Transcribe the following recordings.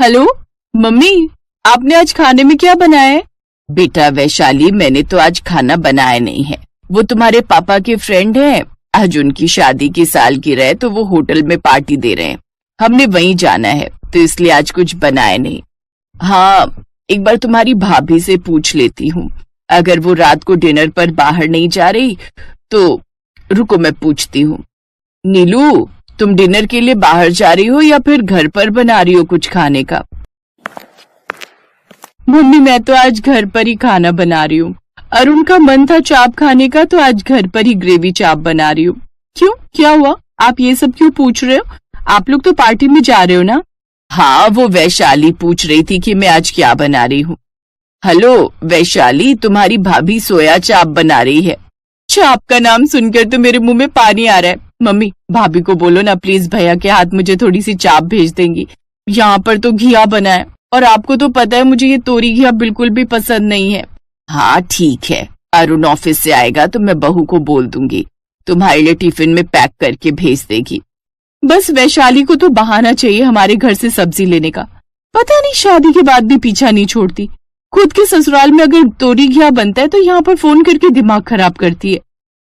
Hello mummy, आपने आज खाने में क्या बनाया है? बेटा वैशाली, मैंने तो आज खाना बनाया नहीं है। वो तुम्हारे पापा के फ्रेंड हैं, आज उनकी शादी की सालगिरह है तो वो होटल में पार्टी दे रहे हैं। हमने वहीं जाना है तो इसलिए आज कुछ बनाया नहीं। हाँ, एक बार तुम्हारी भाभी से पूछ लेती हूँ, अगर वो रात को डिनर पर बाहर नहीं जा रही तो रुको मैं पूछती हूँ। नीलू, तुम डिनर के लिए बाहर जा रही हो या फिर घर पर बना रही हो कुछ खाने का? मम्मी, मैं तो आज घर पर ही खाना बना रही हूँ। अरुण का मन था चाप खाने का तो आज घर पर ही ग्रेवी चाप बना रही हूँ। क्यों, क्या हुआ? आप ये सब क्यों पूछ रहे हो? आप लोग तो पार्टी में जा रहे हो ना? हाँ, वो वैशाली पूछ रही थी कि मैं आज क्या बना रही हूँ। हेलो वैशाली, तुम्हारी भाभी सोया चाप बना रही है। चाप का नाम सुनकर तो मेरे मुंह में पानी आ रहा है। मम्मी, भाभी को बोलो ना प्लीज भैया के हाथ मुझे थोड़ी सी चाप भेज देंगी। यहाँ पर तो घिया बना है और आपको तो पता है मुझे ये तोरी घिया बिल्कुल भी पसंद नहीं है। हाँ ठीक है, अरुण ऑफिस से आएगा तो मैं बहू को बोल दूंगी, तुम्हारे लिए टिफिन में पैक करके भेज देगी। बस वैशाली को तो बहाना चाहिए हमारे घर से सब्जी लेने का। पता नहीं शादी के बाद भी पीछा नहीं छोड़ती। खुद के ससुराल में अगर तोरी घिया बनता है तो यहाँ पर फोन करके दिमाग खराब करती है।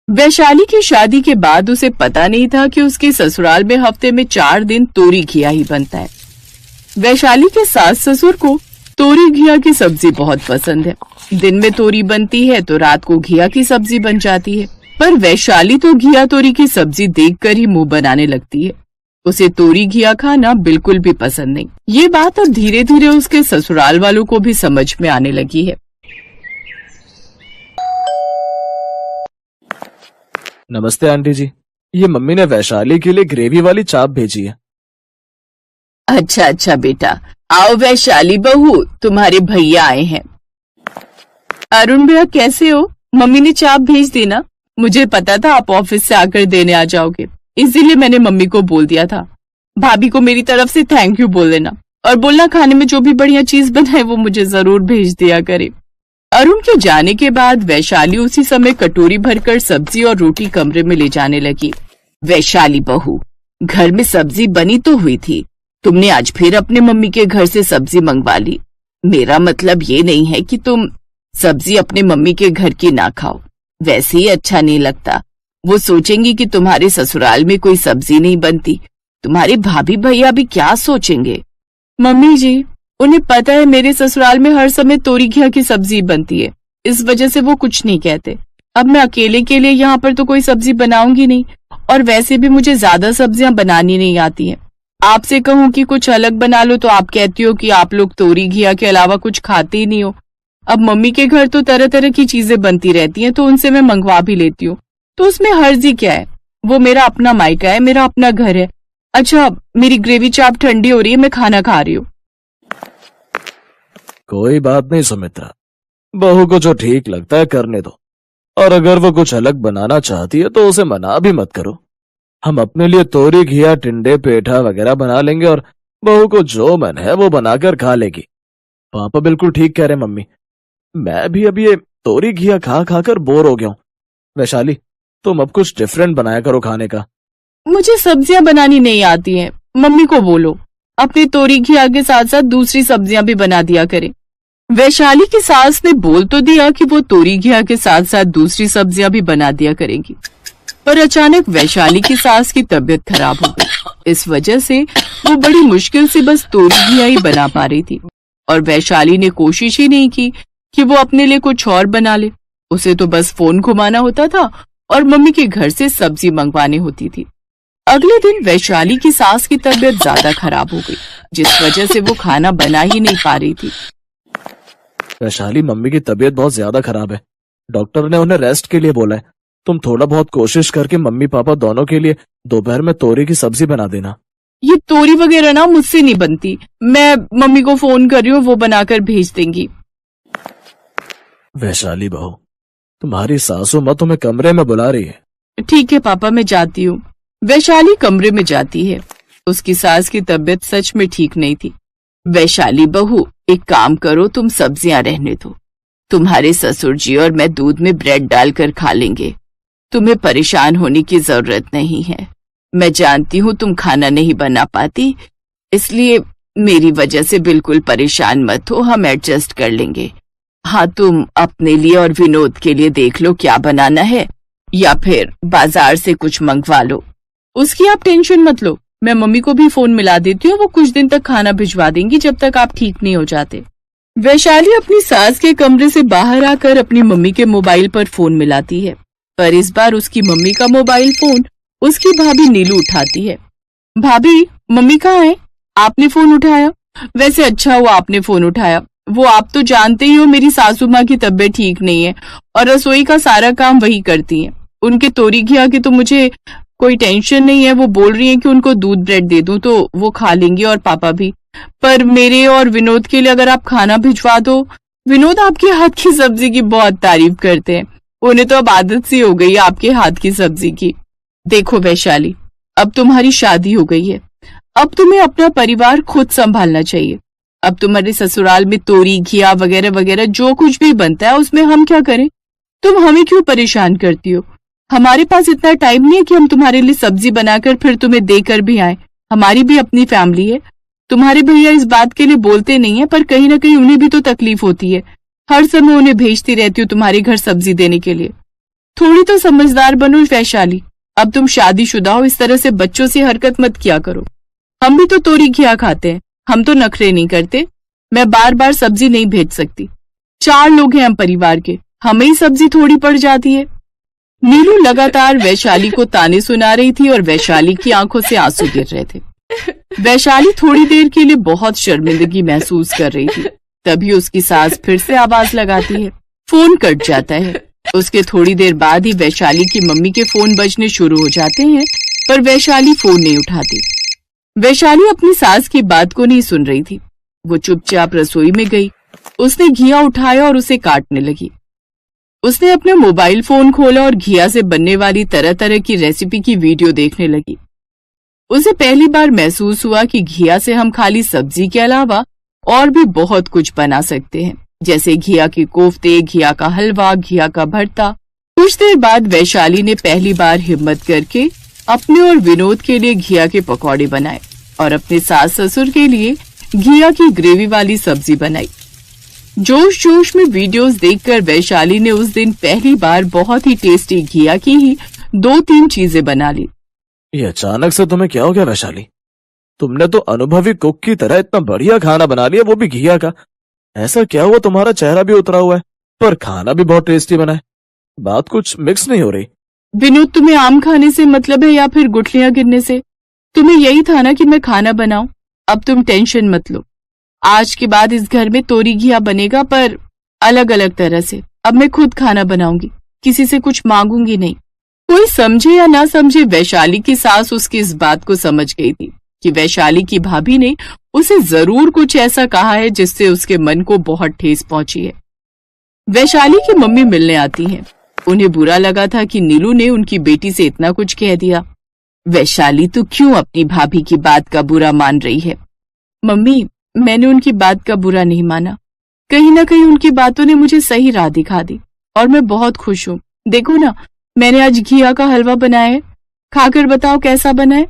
वैशाली की शादी के बाद उसे पता नहीं था कि उसके ससुराल में हफ्ते में 4 दिन तोरी घिया ही बनता है। वैशाली के सास ससुर को तोरी घिया की सब्जी बहुत पसंद है। दिन में तोरी बनती है तो रात को घिया की सब्जी बन जाती है, पर वैशाली तो घिया तोरी की सब्जी देखकर ही मुंह बनाने लगती है। उसे तोरी घिया खाना बिल्कुल भी पसंद नहीं। ये बात अब धीरे धीरे उसके ससुराल वालों को भी समझ में आने लगी है। नमस्ते आंटी जी, ये मम्मी ने वैशाली के लिए ग्रेवी वाली चाप भेजी है। अच्छा बेटा, आओ वैशाली बहू, तुम्हारे भैया आए हैं। अरुण भैया कैसे हो? मम्मी ने चाप भेज दी ना? मुझे पता था आप ऑफिस से आकर देने आ जाओगे, इसीलिए मैंने मम्मी को बोल दिया था। भाभी को मेरी तरफ से थैंक यू बोल देना और बोलना खाने में जो भी बढ़िया चीज बनाए वो मुझे जरूर भेज दिया करे। अरुण के जाने के बाद वैशाली उसी समय कटोरी भरकर सब्जी और रोटी कमरे में ले जाने लगी। वैशाली बहू, घर में सब्जी बनी तो हुई थी, तुमने आज फिर अपने मम्मी के घर से सब्जी मंगवा ली। मेरा मतलब ये नहीं है कि तुम सब्जी अपने मम्मी के घर की ना खाओ, वैसे ही अच्छा नहीं लगता। वो सोचेंगी कि तुम्हारे ससुराल में कोई सब्जी नहीं बनती, तुम्हारे भाभी भैया भी क्या सोचेंगे? मम्मी जी, उन्हें पता है मेरे ससुराल में हर समय तोरी घिया की सब्जी बनती है, इस वजह से वो कुछ नहीं कहते। अब मैं अकेले के लिए यहाँ पर तो कोई सब्जी बनाऊंगी नहीं, और वैसे भी मुझे ज्यादा सब्जियां बनानी नहीं आती हैं। आपसे कहूँ कि कुछ अलग बना लो तो आप कहती हो कि आप लोग तोरी घिया के अलावा कुछ खाते ही नहीं हो। अब मम्मी के घर तो तरह तरह की चीजें बनती रहती हैं तो उनसे मैं मंगवा भी लेती हूँ, तो उसमें हर्जी क्या है? वो मेरा अपना मायका है, मेरा अपना घर है। अच्छा, मेरी ग्रेवी चाप ठंडी हो रही है, मैं खाना खा रही हूँ। कोई बात नहीं सुमित्रा, बहू को जो ठीक लगता है करने दो, और अगर वो कुछ अलग बनाना चाहती है तो उसे मना भी मत करो। हम अपने लिए तोरी घिया, टिंडे, पेठा वगैरह बना लेंगे और बहू को जो मन है वो बनाकर खा लेगी। पापा बिल्कुल ठीक कह रहे मम्मी, मैं भी अब ये तोरी घिया खा खाकर बोर हो गया हूँ। वैशाली, तुम अब कुछ डिफरेंट बनाया करो खाने का। मुझे सब्जियां बनानी नहीं आती हैं, मम्मी को बोलो अपनी तोरी घिया के साथ साथ दूसरी सब्जियां भी बना दिया करे। वैशाली की सास ने बोल तो दिया कि वो तोरी घिया के साथ साथ दूसरी सब्जियां भी बना दिया करेगी, पर अचानक वैशाली की सास की तबीयत खराब हो गई। इस वजह से वो बड़ी मुश्किल से बस तोरी घिया ही बना पा रही थी, और वैशाली ने कोशिश ही नहीं की कि वो अपने लिए कुछ और बना ले। उसे तो बस फोन घुमाना होता था और मम्मी के घर से सब्जी मंगवानी होती थी। अगले दिन वैशाली की सास की तबीयत ज्यादा खराब हो गई, जिस वजह से वो खाना बना ही नहीं पा रही थी। वैशाली, मम्मी की तबीयत बहुत ज्यादा खराब है, डॉक्टर ने उन्हें रेस्ट के लिए बोला है। तुम थोड़ा बहुत कोशिश करके मम्मी पापा दोनों के लिए दोपहर में तोरी की सब्जी बना देना। ये तोरी वगैरह ना मुझसे नहीं बनती, मैं मम्मी को फोन कर रही हूँ, वो बनाकर भेज देंगी। वैशाली बहू, तुम्हारी सासू माँ तुम्हें कमरे में बुला रही है। ठीक है पापा, मैं जाती हूँ। वैशाली कमरे में जाती है। उसकी सास की तबीयत सच में ठीक नहीं थी। वैशाली बहू, एक काम करो, तुम सब्जियां रहने दो, तुम्हारे ससुर जी और मैं दूध में ब्रेड डालकर खा लेंगे, तुम्हें परेशान होने की जरूरत नहीं है। मैं जानती हूँ तुम खाना नहीं बना पाती, इसलिए मेरी वजह से बिल्कुल परेशान मत हो, हम एडजस्ट कर लेंगे। हाँ, तुम अपने लिए और विनोद के लिए देख लो क्या बनाना है, या फिर बाजार से कुछ मंगवा लो। उसकी आप टेंशन मत लो, मैं मम्मी को भी फोन मिला देती हूँ, वो कुछ दिन तक खाना भिजवा देंगी जब तक आप ठीक नहीं हो जाते। वैशाली अपनी सास के कमरे से बाहर आकर अपनी मम्मी के मोबाइल पर फोन मिलाती है, पर इस बार उसकी मम्मी का मोबाइल फोन उसकी भाभी नीलू उठाती है। भाभी, मम्मी कहाँ है? आपने फोन उठाया? वैसे अच्छा हुआ आपने फोन उठाया। वो आप तो जानते ही हो मेरी सासू माँ की तबीयत ठीक नहीं है और रसोई का सारा काम वही करती हैं। उनके तोरी घिया की तो मुझे कोई टेंशन नहीं है, वो बोल रही हैं कि उनको दूध ब्रेड दे दूं तो वो खा लेंगी और पापा भी। पर मेरे और विनोद के लिए अगर आप खाना भिजवा दो। विनोद आपके हाथ की सब्जी की बहुत तारीफ करते हैं, उन्हें तो अब आदत सी हो गई है आपके हाथ की सब्जी की। देखो वैशाली, अब तुम्हारी शादी हो गई है, अब तुम्हें अपना परिवार खुद संभालना चाहिए। अब तुम्हारे ससुराल में तोरी घिया वगैरह वगैरह जो कुछ भी बनता है उसमें हम क्या करें? तुम हमें क्यों परेशान करती हो? हमारे पास इतना टाइम नहीं है कि हम तुम्हारे लिए सब्जी बनाकर फिर तुम्हें देकर भी आए। हमारी भी अपनी फैमिली है। तुम्हारे भैया इस बात के लिए बोलते नहीं है, पर कहीं ना कहीं उन्हें भी तो तकलीफ होती है। हर समय उन्हें भेजती रहती हो तुम्हारे घर सब्जी देने के लिए। थोड़ी तो समझदार बनो वैशाली। अब तुम शादीशुदा हो, इस तरह से बच्चों से हरकत मत किया करो। हम भी तो तोरी घिया खाते हैं, हम तो नखरे नहीं करते। मैं बार बार सब्जी नहीं भेज सकती। 4 लोग हैं हम परिवार के, हमें ही सब्जी थोड़ी पड़ जाती है। नीलू लगातार वैशाली को ताने सुना रही थी और वैशाली की आंखों से आंसू गिर रहे थे। वैशाली थोड़ी देर के लिए बहुत शर्मिंदगी महसूस कर रही थी। तभी उसकी सास फिर से आवाज लगाती है। फोन कट जाता है। उसके थोड़ी देर बाद ही वैशाली की मम्मी के फोन बजने शुरू हो जाते हैं, पर वैशाली फोन नहीं उठाती। वैशाली अपनी सास की बात को नहीं सुन रही थी। वो चुपचाप रसोई में गई। उसने घिया उठाया और उसे काटने लगी। उसने अपना मोबाइल फोन खोला और घिया से बनने वाली तरह तरह की रेसिपी की वीडियो देखने लगी। उसे पहली बार महसूस हुआ कि घिया से हम खाली सब्जी के अलावा और भी बहुत कुछ बना सकते हैं, जैसे घिया के कोफ्ते, घिया का हलवा, घिया का भरता। कुछ देर बाद वैशाली ने पहली बार हिम्मत करके अपने और विनोद के लिए घिया के पकौड़े बनाए और अपने सास ससुर के लिए घिया की ग्रेवी वाली सब्जी बनाई। जोश जोश में वीडियोस देखकर वैशाली ने उस दिन पहली बार बहुत ही टेस्टी घिया की ही 2-3 चीजें बना ली। ये अचानक से तुम्हें क्या हो गया वैशाली? तुमने तो अनुभवी कुक की तरह इतना बढ़िया खाना बना लिया, वो भी घिया का। ऐसा क्या हुआ तुम्हारा चेहरा भी उतरा हुआ है, पर खाना भी बहुत टेस्टी बना है। बात कुछ मिक्स नहीं हो रही। विनोद, तुम्हें आम खाने से मतलब है या फिर गुठलियां गिरने से? तुम्हें यही था ना कि मैं खाना बनाऊं। अब तुम टेंशन मत लो। आज के बाद इस घर में तोरी घिया बनेगा, पर अलग अलग तरह से। अब मैं खुद खाना बनाऊंगी, किसी से कुछ मांगूंगी नहीं। कोई समझे या ना समझे, वैशाली की सास उसकी इस बात को समझ गई थी कि वैशाली की भाभी ने उसे जरूर कुछ ऐसा कहा है जिससे उसके मन को बहुत ठेस पहुंची है। वैशाली की मम्मी मिलने आती हैं। उन्हें बुरा लगा था कि नीलू ने उनकी बेटी से इतना कुछ कह दिया। वैशाली, तू क्यों अपनी भाभी की बात का बुरा मान रही है? मम्मी, मैंने उनकी बात का बुरा नहीं माना। कहीं ना कहीं उनकी बातों ने मुझे सही राह दिखा दी और मैं बहुत खुश हूँ। देखो ना, मैंने आज घिया का हलवा बनाया है, खाकर बताओ कैसा बना है।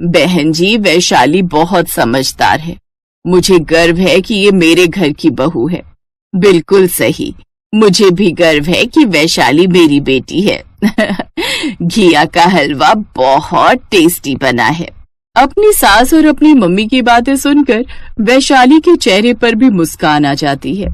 बहन जी, वैशाली बहुत समझदार है। मुझे गर्व है कि ये मेरे घर की बहू है। बिल्कुल सही, मुझे भी गर्व है कि वैशाली मेरी बेटी है। घिया का हलवा बहुत टेस्टी बना है। अपनी सास और अपनी मम्मी की बातें सुनकर वैशाली के चेहरे पर भी मुस्कान आ जाती है।